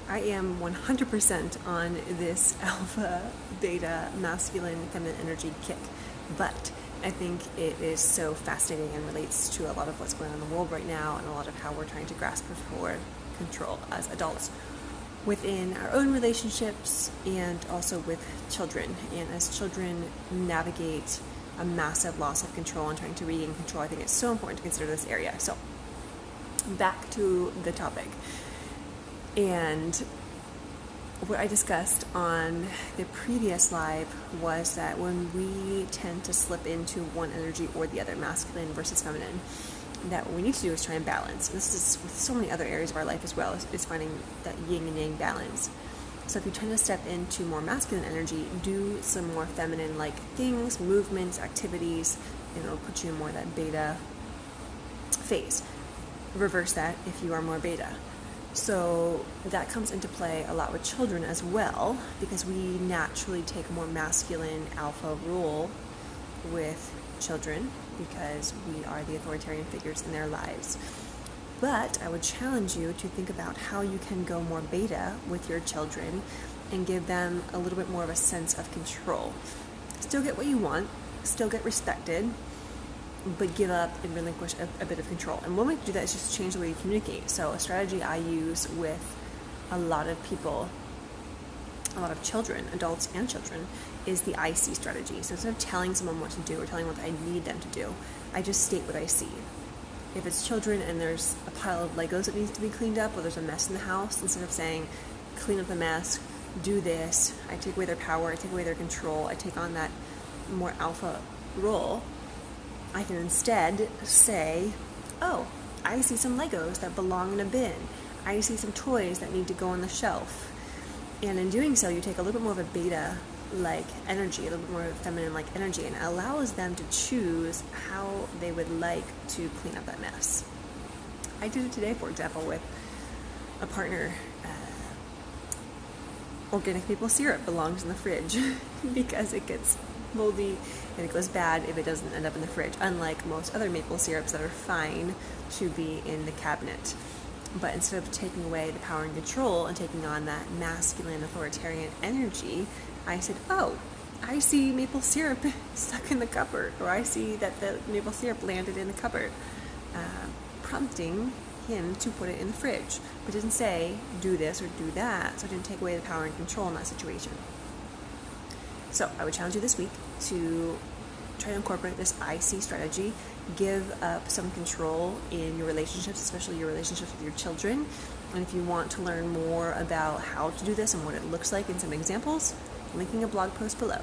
I am 100% on this alpha, beta, masculine, feminine energy kick, but I think it is so fascinating and relates to a lot of what's going on in the world right now and a lot of how we're trying to grasp for control as adults within our own relationships and also with children. And as children navigate a massive loss of control and trying to regain control, I think it's so important to consider this area. So back to the topic. And what I discussed on the previous live was that when we tend to slip into one energy or the other, masculine versus feminine, that what we need to do is try and balance. This is with so many other areas of our life as well, is finding that yin and yang balance. So if you tend to step into more masculine energy, do some more feminine-like things, movements, activities, and it'll put you in more of that beta phase. Reverse that if you are more beta. So that comes into play a lot with children as well, because we naturally take a more masculine alpha role with children because we are the authoritarian figures in their lives. But I would challenge you to think about how you can go more beta with your children and give them a little bit more of a sense of control. Still get what you want, still get respected, but give up and relinquish a bit of control. And one way to do that is just change the way you communicate. So a strategy I use with a lot of people, a lot of children, adults and children, is the I see strategy. So instead of telling someone what to do or telling what I need them to do, I just state what I see. If it's children and there's a pile of Legos that needs to be cleaned up, or there's a mess in the house, instead of saying, clean up the mess, do this, I take away their power, I take away their control, I take on that more alpha role, I can instead say, oh, I see some Legos that belong in a bin. I see some toys that need to go on the shelf. And in doing so, you take a little bit more of a beta-like energy, a little bit more of a feminine-like energy, and it allows them to choose how they would like to clean up that mess. I did it today, for example, with a partner. Organic maple syrup belongs in the fridge because it gets moldy and it goes bad if it doesn't end up in the fridge, unlike most other maple syrups that are fine to be in the cabinet. But instead of taking away the power and control and taking on that masculine authoritarian energy, I said, oh, I see maple syrup stuck in the cupboard, or I see that the maple syrup landed in the cupboard, prompting him to put it in the fridge, but didn't say do this or do that, so I didn't take away the power and control in that situation. So I would challenge you this week to try to incorporate this I see strategy, give up some control in your relationships, especially your relationships with your children. And if you want to learn more about how to do this and what it looks like in some examples, linking a blog post below.